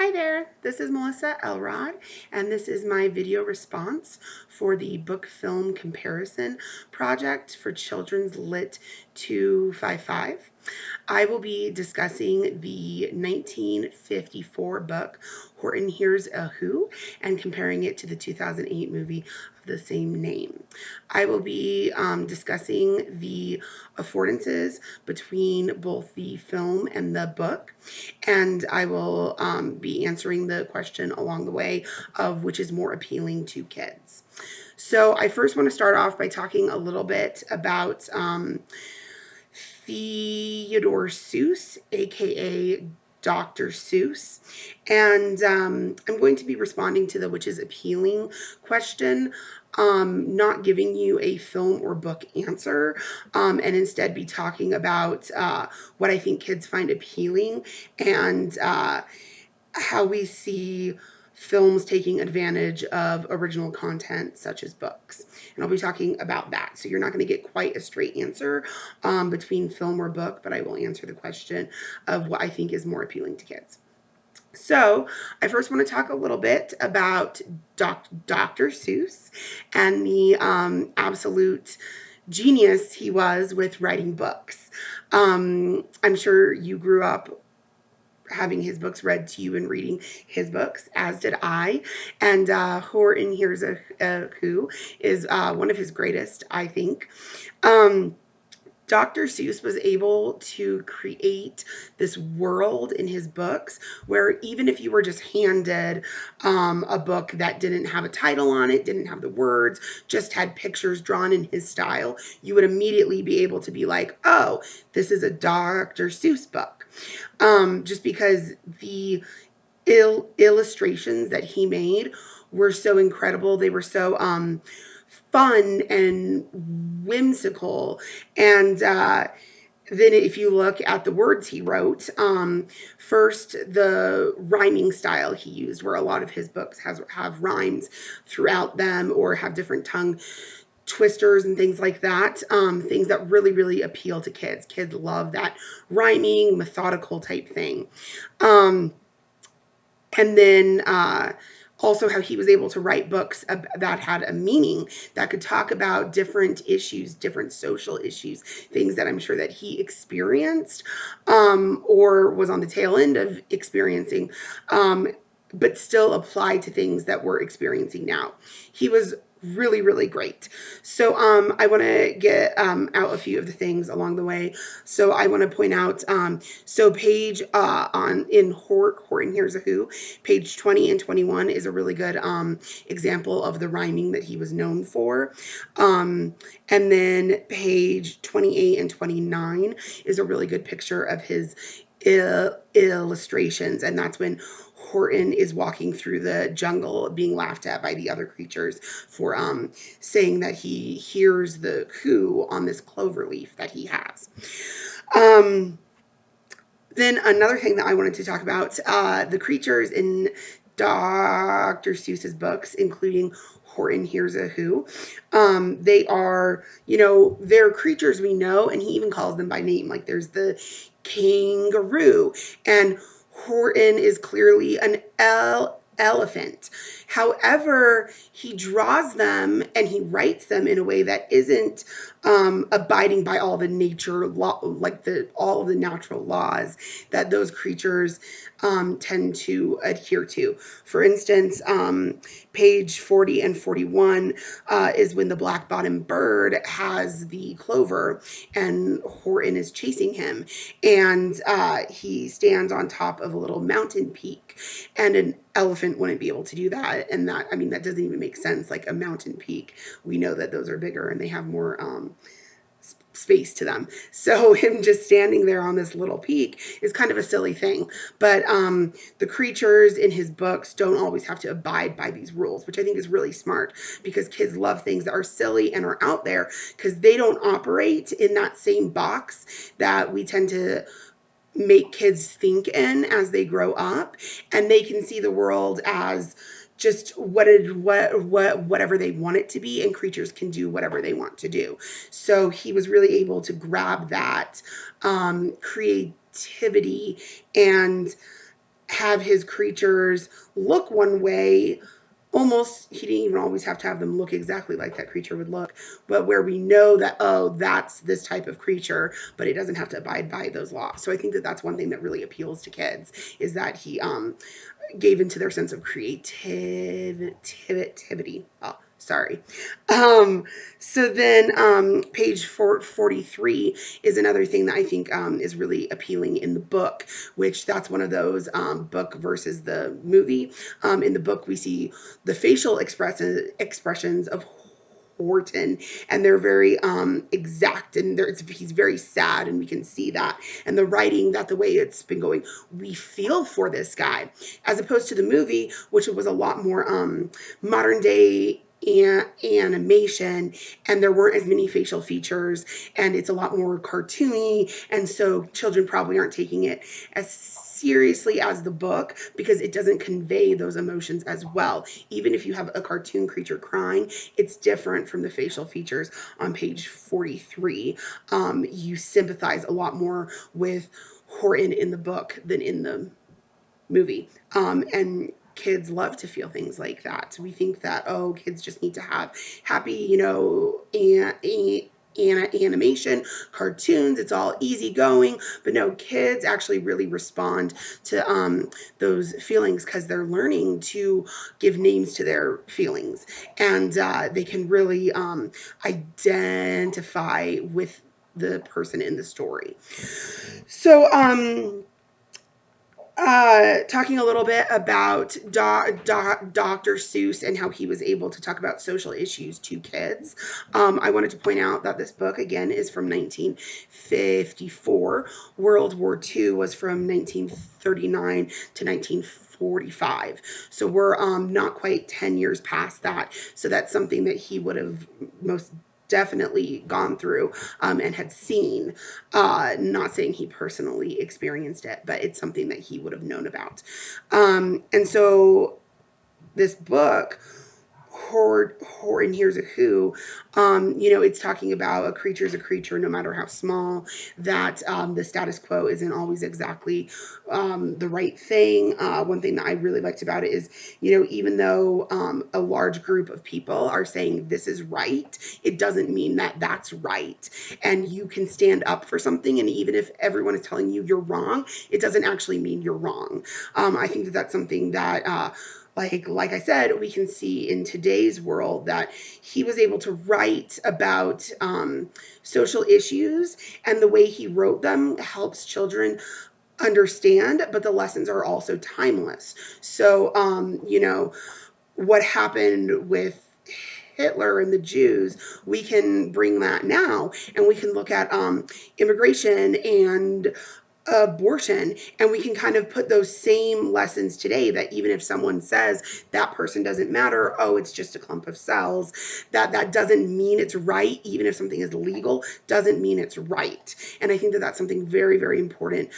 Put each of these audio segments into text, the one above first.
Hi there, this is Melissa Elrod, and this is my video response for the book film comparison project for Children's Lit 255. I will be discussing the 1954 book Horton Hears a Who and comparing it to the 2008 movie of the same name. I will be discussing the affordances between both the film and the book, and I will be answering the question along the way of which is more appealing to kids. So I first want to start off by talking a little bit about Theodore Seuss, aka Dr. Seuss. And I'm going to be responding to the which is appealing question, not giving you a film or book answer, and instead be talking about what I think kids find appealing and how we see films taking advantage of original content such as books. And I'll be talking about that. So you're not going to get quite a straight answer between film or book, but I will answer the question of what I think is more appealing to kids. So I first want to talk a little bit about Dr. Seuss and the absolute genius he was with writing books. I'm sure you grew up having his books read to you and reading his books, as did I. And Horton Hears a Who is one of his greatest, I think. Dr. Seuss was able to create this world in his books where even if you were just handed a book that didn't have a title on it, didn't have the words, just had pictures drawn in his style, you would immediately be able to be like, oh, this is a Dr. Seuss book. Just because the illustrations that he made were so incredible. They were so fun and whimsical. And then if you look at the words he wrote, first, the rhyming style he used, where a lot of his books have rhymes throughout them or have different tongue twisters and things like that, things that really, really appeal to kids. Kids love that rhyming, methodical type thing. And then also how he was able to write books that had a meaning, that could talk about different issues, different social issues, things that I'm sure that he experienced or was on the tail end of experiencing, but still apply to things that we're experiencing now. He was really, really great. So I want to get out a few of the things along the way. So I want to point out, so page in Horton Hears a Who, page 20 and 21 is a really good example of the rhyming that he was known for. And then page 28 and 29 is a really good picture of his illustrations, and that's when Horton is walking through the jungle being laughed at by the other creatures for saying that he hears the who on this clover leaf that he has. Then another thing that I wanted to talk about, the creatures in Dr. Seuss's books, including Horton Hears a Who. They are, they're creatures we know, and he even calls them by name. Like there's the kangaroo, and Horton is clearly an elephant. However, he draws them and he writes them in a way that isn't abiding by all the nature law, like all of the natural laws that those creatures tend to adhere to. For instance, page 40 and 41 is when the black-bottomed bird has the clover and Horton is chasing him, and he stands on top of a little mountain peak, and an elephant wouldn't be able to do that. And that, I mean, that doesn't even make sense. Like a mountain peak, we know that those are bigger and they have more space to them. So him just standing there on this little peak is kind of a silly thing. But the creatures in his books don't always have to abide by these rules, which I think is really smart, because kids love things that are silly and are out there because they don't operate in that same box that we tend to make kids think in as they grow up, and they can see the world as just whatever they want it to be, and creatures can do whatever they want to do. So he was really able to grab that creativity and have his creatures look one way. Almost, he didn't even always have to have them look exactly like that creature would look, but where we know that, oh, that's this type of creature, but it doesn't have to abide by those laws. So I think that that's one thing that really appeals to kids, is that he gave into their sense of creativity. Oh, sorry. Um, so then page 443 is another thing that I think is really appealing in the book, which that's one of those book versus the movie. In the book, we see the facial expressions of Horton, and they're very exact, and he's very sad, and we can see that. And the writing, that the way it's been going, we feel for this guy, as opposed to the movie, which was a lot more modern day animation, and there weren't as many facial features, and it's a lot more cartoony, and so children probably aren't taking it as seriously as the book, because it doesn't convey those emotions as well. Even if you have a cartoon creature crying, it's different from the facial features on page 43. You sympathize a lot more with Horton in the book than in the movie. And kids love to feel things like that. We think that, oh, kids just need to have happy, animation, cartoons, it's all easygoing. But no, kids actually really respond to those feelings, because they're learning to give names to their feelings, and they can really identify with the person in the story. So talking a little bit about Dr. Seuss and how he was able to talk about social issues to kids. I wanted to point out that this book, again, is from 1954. World War II was from 1939 to 1945. So we're not quite 10 years past that. So that's something that he would have most definitely gone through and had seen. Not saying he personally experienced it, but it's something that he would have known about. And so this book, Horton Hears a Who, it's talking about a creature's a creature, no matter how small, that the status quo isn't always exactly the right thing. One thing that I really liked about it is, even though a large group of people are saying this is right, it doesn't mean that that's right. And you can stand up for something, and even if everyone is telling you you're wrong, it doesn't actually mean you're wrong. I think that that's something that like I said, we can see in today's world that he was able to write about social issues, and the way he wrote them helps children understand, but the lessons are also timeless. So, what happened with Hitler and the Jews, we can bring that now, and we can look at immigration and abortion, and we can kind of put those same lessons today, that even if someone says that person doesn't matter, oh, it's just a clump of cells, that doesn't mean it's right. Even if something is legal, doesn't mean it's right. And I think that that's something very, very important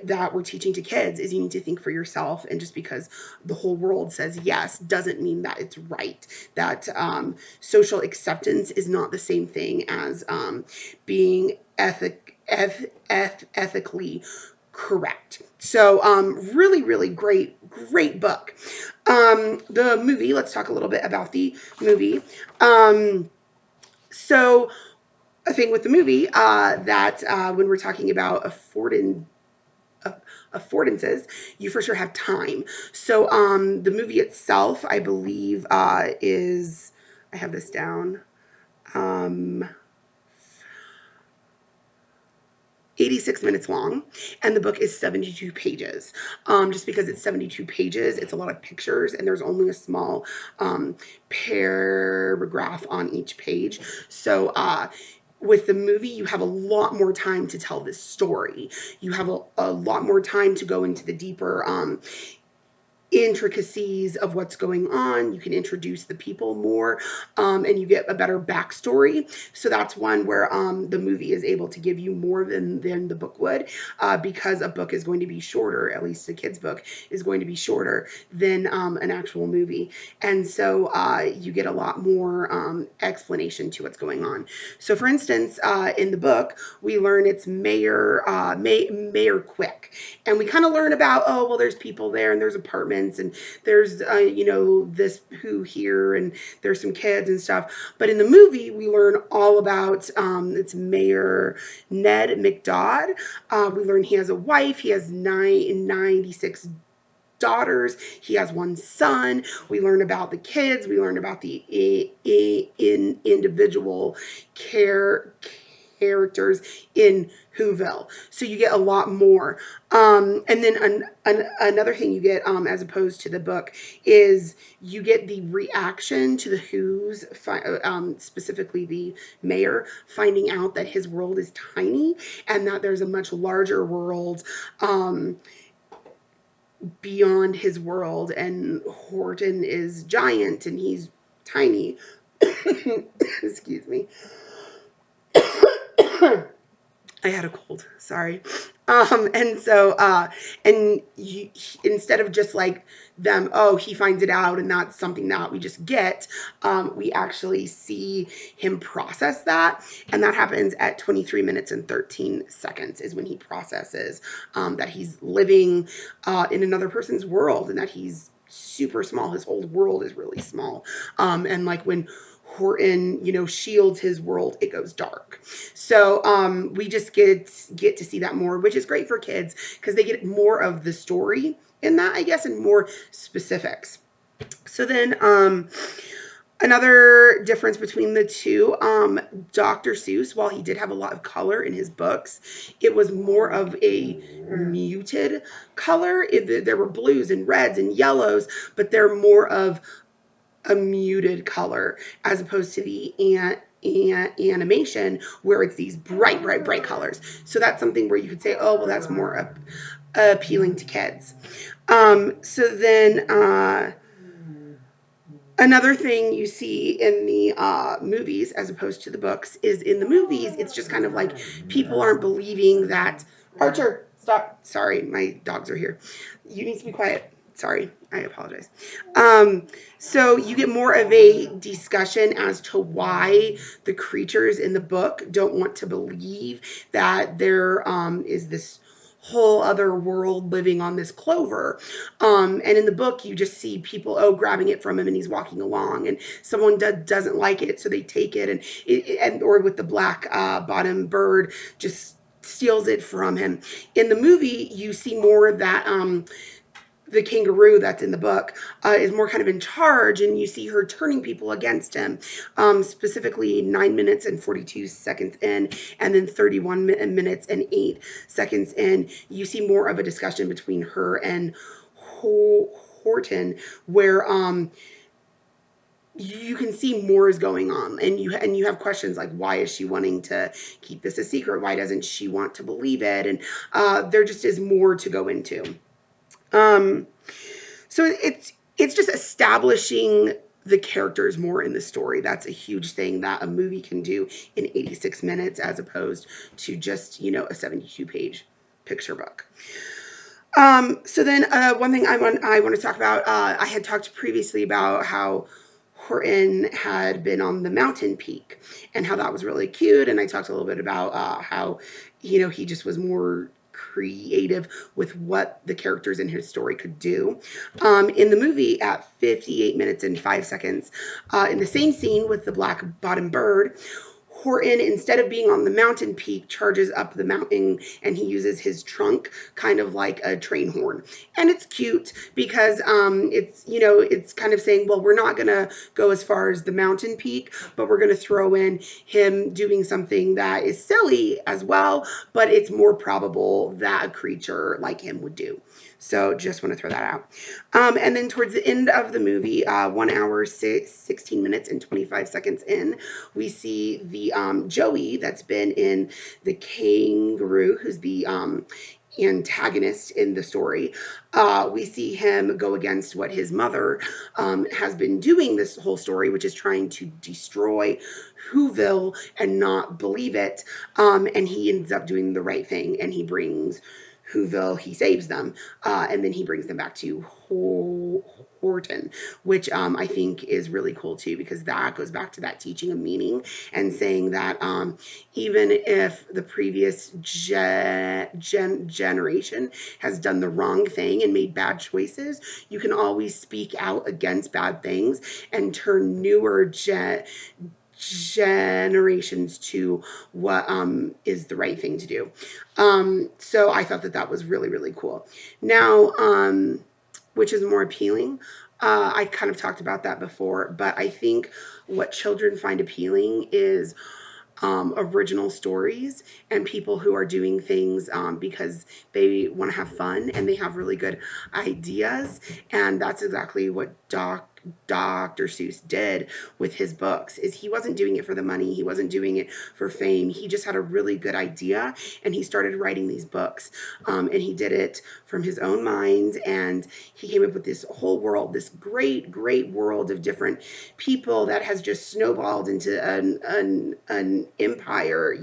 that we're teaching to kids, is you need to think for yourself, and just because the whole world says yes doesn't mean that it's right. That social acceptance is not the same thing as being ethically correct. So really, really great book. The movie, let's talk a little bit about the movie. So a thing with the movie, that when we're talking about affordances, you for sure have time. So the movie itself, I believe, is, I have this down, 86 minutes long, and the book is 72 pages. Just because it's 72 pages, it's a lot of pictures, and there's only a small paragraph on each page. So with the movie, you have a lot more time to tell this story. You have a lot more time to go into the deeper intricacies of what's going on. You can introduce the people more, and you get a better backstory. So that's one where the movie is able to give you more than the book would, because a book is going to be shorter, at least a kid's book is going to be shorter than an actual movie. And so you get a lot more explanation to what's going on. So for instance, in the book, we learn it's Mayor Quick. And we kind of learn about, oh, well, there's people there and there's apartments and there's, this who here and there's some kids and stuff. But in the movie, we learn all about it's Mayor Ned McDodd. We learn he has a wife. He has 96 daughters. He has one son. We learn about the kids. We learn about the individual characters in Whoville. So you get a lot more. And then another thing you get, as opposed to the book, is you get the reaction to the Who's, specifically the mayor, finding out that his world is tiny and that there's a much larger world beyond his world, and Horton is giant and he's tiny. Excuse me. I had a cold, sorry. And so, instead of just like them, oh, he finds it out and that's something that we just get, we actually see him process that. And that happens at 23 minutes and 13 seconds is when he processes that he's living in another person's world and that he's super small. His whole world is really small. And like when Horton, shields his world, it goes dark. So we just get to see that more, which is great for kids because they get more of the story in that, I guess, and more specifics. So then another difference between the two, Dr. Seuss, while he did have a lot of color in his books, it was more of a muted color. There were blues and reds and yellows, but they're more of a muted color as opposed to the animation where it's these bright colors. So that's something where you could say, oh, well, that's more appealing to kids. So then another thing you see in the movies as opposed to the books is in the movies, it's just kind of like people aren't believing that. Archer, stop. Sorry, my dogs are here. You need to be quiet. Sorry, I apologize. So you get more of a discussion as to why the creatures in the book don't want to believe that there is this whole other world living on this clover. And in the book, you just see people, grabbing it from him and he's walking along and someone doesn't like it, so they take it and or with the black bottom bird just steals it from him. In the movie, you see more that the kangaroo that's in the book is more kind of in charge, and you see her turning people against him, specifically 9 minutes and 42 seconds in, and then 31 minutes and 8 seconds in. You see more of a discussion between her and Horton, where you can see more is going on, and you have questions like, why is she wanting to keep this a secret? Why doesn't she want to believe it? And there just is more to go into. So it's just establishing the characters more in the story. That's a huge thing that a movie can do in 86 minutes as opposed to just, a 72-page picture book. So then one thing I want to talk about, I had talked previously about how Horton had been on the mountain peak and how that was really cute. And I talked a little bit about how, he just was more creative with what the characters in his story could do. In the movie, at 58 minutes and 5 seconds, in the same scene with the black bottom bird, Horton, instead of being on the mountain peak, charges up the mountain and he uses his trunk kind of like a train horn. And it's cute because it's kind of saying, well, we're not going to go as far as the mountain peak, but we're going to throw in him doing something that is silly as well, but it's more probable that a creature like him would do. So just want to throw that out. And then towards the end of the movie, 1 hour, 16 minutes and 25 seconds in, we see the Joey that's been in the kangaroo, who's the antagonist in the story. We see him go against what his mother has been doing this whole story, which is trying to destroy Whoville and not believe it. And he ends up doing the right thing, and he brings Whoville, he saves them, and then he brings them back to Horton, which I think is really cool too, because that goes back to that teaching of meaning and saying that even if the previous generation has done the wrong thing and made bad choices, you can always speak out against bad things and turn newer generations to what is the right thing to do. So I thought that that was really, really cool. Now, which is more appealing? I kind of talked about that before, but I think what children find appealing is original stories and people who are doing things because they want to have fun and they have really good ideas. And that's exactly what Dr. Seuss did with his books. Is he wasn't doing it for the money, he wasn't doing it for fame. He just had a really good idea and he started writing these books. And he did it from his own mind, and he came up with this whole world, this great world of different people that has just snowballed into an empire,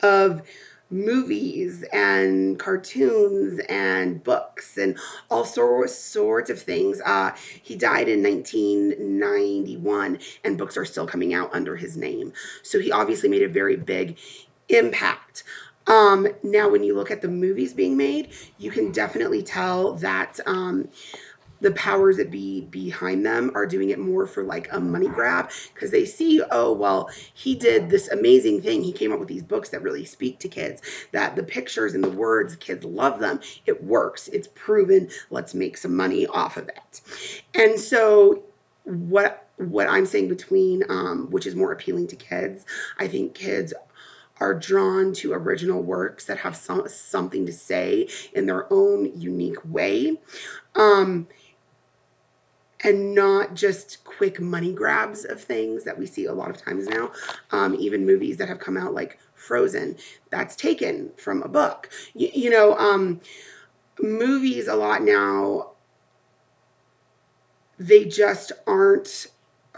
of movies and cartoons and books and all sorts of things. He died in 1991, and books are still coming out under his name. So he obviously made a very big impact. Now, when you look at the movies being made, you can definitely tell that the powers that be behind them are doing it more for like a money grab, because they see, oh, well, he did this amazing thing. He came up with these books that really speak to kids, that the pictures and the words, kids love them. It works. It's proven. Let's make some money off of it. And so what I'm saying between which is more appealing to kids, I think kids are drawn to original works that have something to say in their own unique way. And not just quick money grabs of things that we see a lot of times now. Even movies that have come out like Frozen, that's taken from a book. Movies a lot now, they just aren't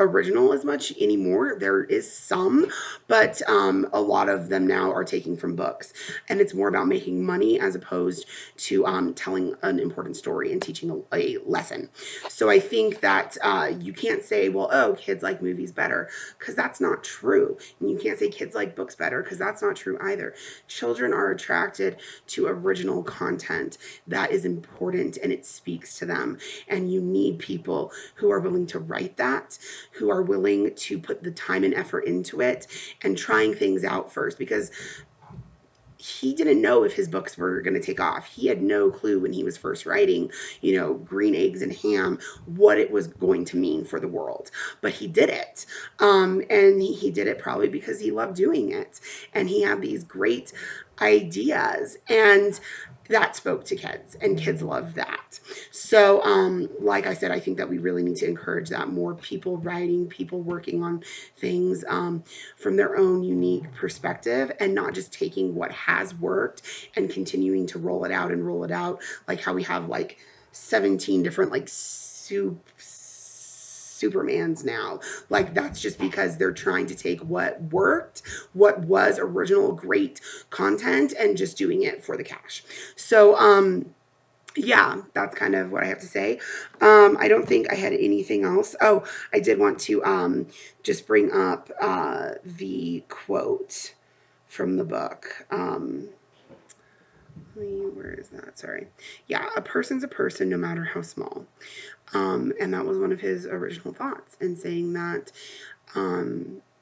original as much anymore. There is some, but a lot of them now are taking from books, and it's more about making money as opposed to telling an important story and teaching a lesson. So I think that you can't say, well, oh, kids like movies better, because that's not true. And you can't say kids like books better, because that's not true either. Children are attracted to original content that is important and it speaks to them, and you need people who are willing to write that, who are willing to put the time and effort into it and trying things out first, because he didn't know if his books were going to take off. He had no clue when he was first writing, Green Eggs and Ham, what it was going to mean for the world. But he did it. And he did it probably because he loved doing it. And he had these great ideas. And that spoke to kids, and kids love that. So, like I said, I think that we really need to encourage that, more people writing, people working on things from their own unique perspective, and not just taking what has worked and continuing to roll it out and roll it out, like how we have like 17 different like Supermans now. Like, that's just because they're trying to take what worked, what was original, great content, and just doing it for the cash. So, yeah, that's kind of what I have to say. I don't think I had anything else. Oh, I did want to just bring up the quote from the book. Where is that? Sorry. Yeah, a person's a person no matter how small. And that was one of his original thoughts, and saying that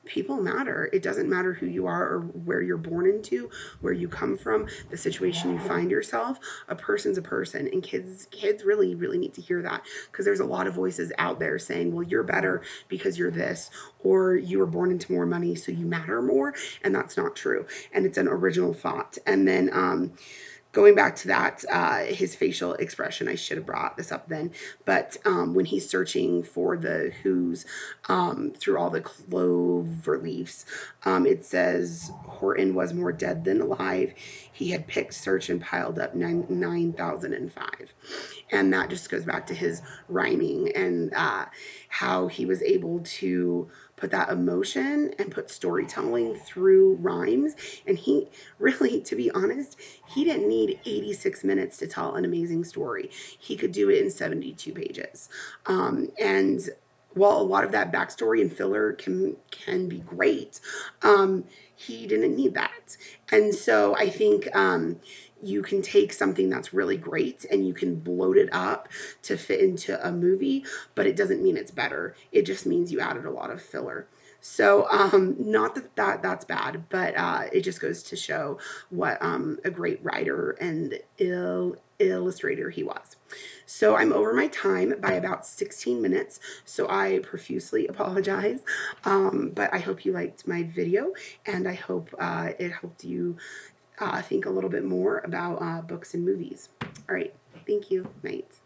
people matter. It doesn't matter who you are or where you're born into, where you come from, the situation you find yourself. A person's a person, and kids really need to hear that, because there's a lot of voices out there saying, well, you're better because you're this, or you were born into more money so you matter more, and that's not true. And it's an original thought. And then going back to that, his facial expression, I should have brought this up then, but when he's searching for the Who's through all the clover leaves, it says Horton was more dead than alive. He had picked, searched, and piled up 9,005. And that just goes back to his rhyming and how he was able to put that emotion and put storytelling through rhymes. And he really, to be honest, he didn't need 86 minutes to tell an amazing story. He could do it in 72 pages. And while a lot of that backstory and filler can be great, he didn't need that. And so I think you can take something that's really great and you can bloat it up to fit into a movie, but it doesn't mean it's better. It just means you added a lot of filler. So, not that's bad, but it just goes to show what a great writer and illustrator he was. So I'm over my time by about 16 minutes, so I profusely apologize. But I hope you liked my video, and I hope it helped you think a little bit more about books and movies. All right, thank you. Night.